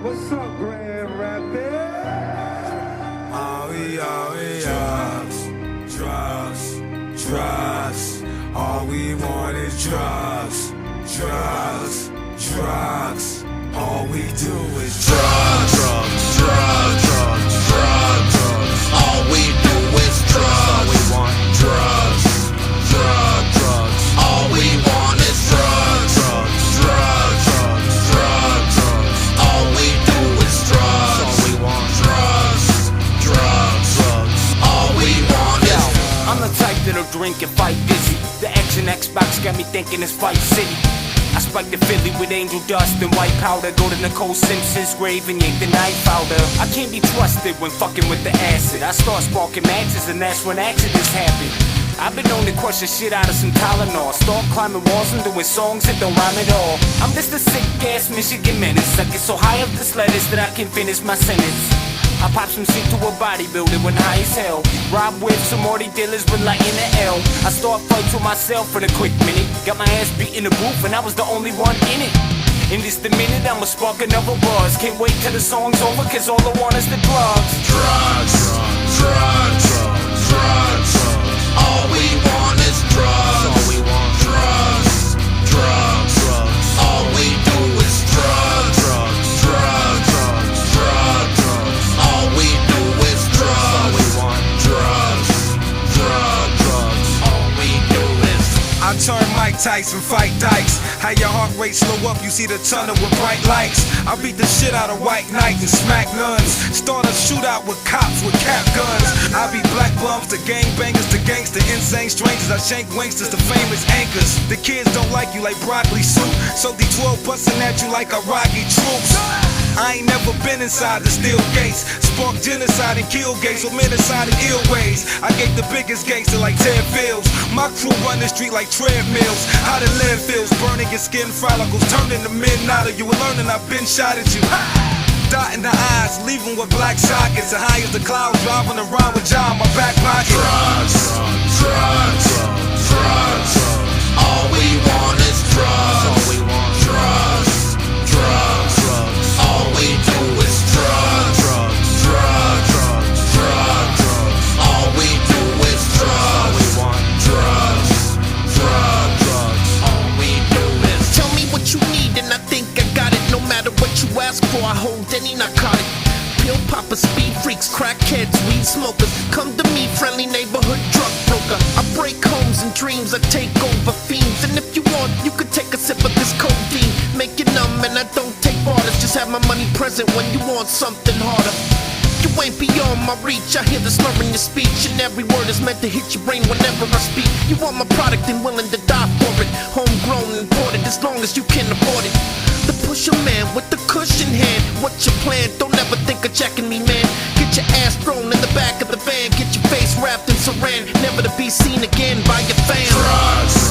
What's up, Grand Rapids? Drugs. All we want is drugs. All we do is drugs. All we do is drugs. We want drugs. All we want is drugs. All we do is drugs. All we want drugs. All we want is drugs. I'm the type that'll drink and fight dizzy. The X and Xbox got me thinking it's Fight City. I spiked the Philly with angel dust and white powder. Go to Nicole Simpson's grave and yank the knife out her. I can't be trusted when fucking with the acid. I start sparking matches and that's when accidents happen. I've been known to crush the shit out of some Tylenol. Start climbing walls and doing songs that don't rhyme at all. I'm just a sick ass Michigan menace. I get so high up this lettuce that I can finish my sentence. I pop some shit to a bodybuilder when high as hell. Rob with some Morty dealers with light in the L. I start fights with myself for the quick minute. Got my ass beat in the booth and I was the only one in it. In just a minute I'ma spark another buzz. Can't wait till the song's over cause all I want is the drugs. Drugs. All we want is drugs. All we want drugs. All we do is drugs. All we do is drugs. All we want drugs. All we do is. I turn Mike Tyson, fight dikes. How your heart rate slow up, you see the tunnel with bright lights. I beat the shit out of white knights and smack nuns. Start a shootout with cops with cap guns. I be black bums, the gangbangers, the gangster, insane strangers. I shank wanksters, the famous anchors. The kids don't like you like broccoli soup, so D12 bustin' at you like Iraqi troops. I ain't never been inside the steel gates. Spark genocide and kill gates with Menacide and ill ways. I gave the biggest gangster like Ted Fields. My crew run the street like treadmills. How the landfills burning your skin follicles, turning to midnight. You were learning I've been shot at you. Dotting the eyes, leaving with black sockets. And high as the clouds, driving around with John in my back pocket. Drugs. All we want is drugs. All we want drugs. All we do is drugs. All we do is drugs. All we want drugs. All we do is. Tell me what you need and I think I got it. No matter what you ask for, I hold any narcotic. Pill poppers, speed freaks, crackheads, weed smokers. Come to me, friendly neighborhood drug broker. I break homes and dreams, I take over fiends. And if you want, you could take a sip of this codeine. Make it numb and I don't take orders. Just have my money present when you want something harder. You ain't beyond my reach, I hear the slur in your speech. And every word is meant to hit your brain whenever I speak. You want my product and willing to die for it. Homegrown and imported as long as you can afford it. The pusher man with the cushion hand. What's your plan? Don't ever think of checking me, man. Get your ass thrown in the back of the van. Get your face wrapped in saran, never to be seen again by your fam. Drugs.